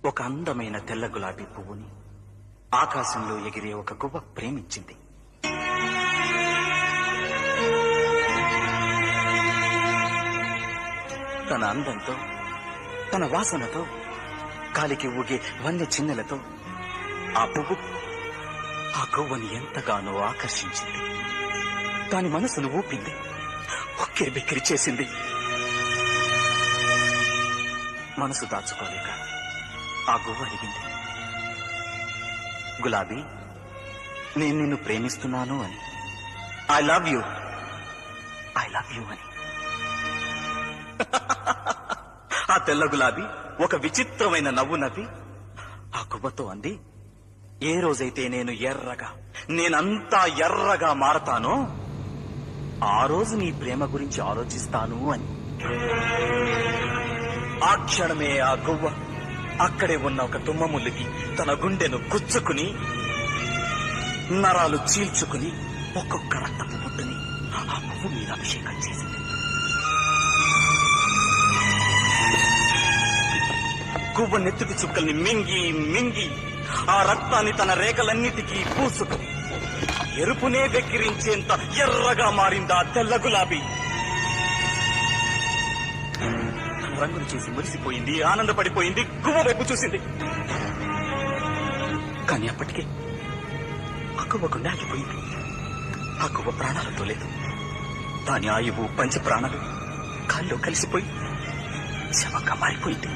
ఒక అందమైన తెల్ల గులాబీ పువ్వుని ఆకాశంలో ఎగిరే ఒక గువ్వ ప్రేమించింది. తన అందంతో, తన వాసనతో, గాలికి ఊగే వన్య చిన్నెలతో ఆ పువ్వు ఆ గువ్వని ఎంతగానో ఆకర్షించింది. దాని మనసును ఊపింది, ఉక్కిరి బిక్కిరి చేసింది. మనసు దాచుకోలేక ఆ గువ్వ అడిగింది, గులాబీ, నేను నిన్ను ప్రేమిస్తున్నాను అని. ఐ లవ్ యూ అని. ఆ తెల్ల గులాబీ ఒక విచిత్రమైన నవ్వు నవ్వి ఆ గువ్వతో అంది, ఏ రోజైతే నేనంతా ఎర్రగా మారతానో ఆ రోజు నీ ప్రేమ గురించి ఆలోచిస్తాను అని. ఆ క్షణమే ఆ గువ్వ అక్కడే ఉన్న ఒక తుమ్మ ముల్లుకి తన గుండెను గుచ్చుకుని, నరాలు చీల్చుకుని ఒక్కొక్క రక్తపు బొట్టుని ఆ పువ్వు మీద అభిషేకం చేసింది. గువ్వ నెత్తుటి చుక్కల్ని మింగి మింగి ఆ రక్తాన్ని తన రేఖలన్నిటికీ పూసుకుని ఎరుపునే వెక్కిరించేంత ఎర్రగా మారింది ఆ తెల్ల గులాబీ. రంగులు చేసి మురిసిపోయింది, ఆనందపడిపోయింది, గువ్వ వైపు చూసింది. కానీ అప్పటికే ఆ గువ్వ గుండె ఆగిపోయింది. ఆ గువ్వ ప్రాణాలతో లేదు. దాని ఆయువు పంచ ప్రాణాలు గాల్లో కలిసిపోయి శవంగా మారిపోయింది.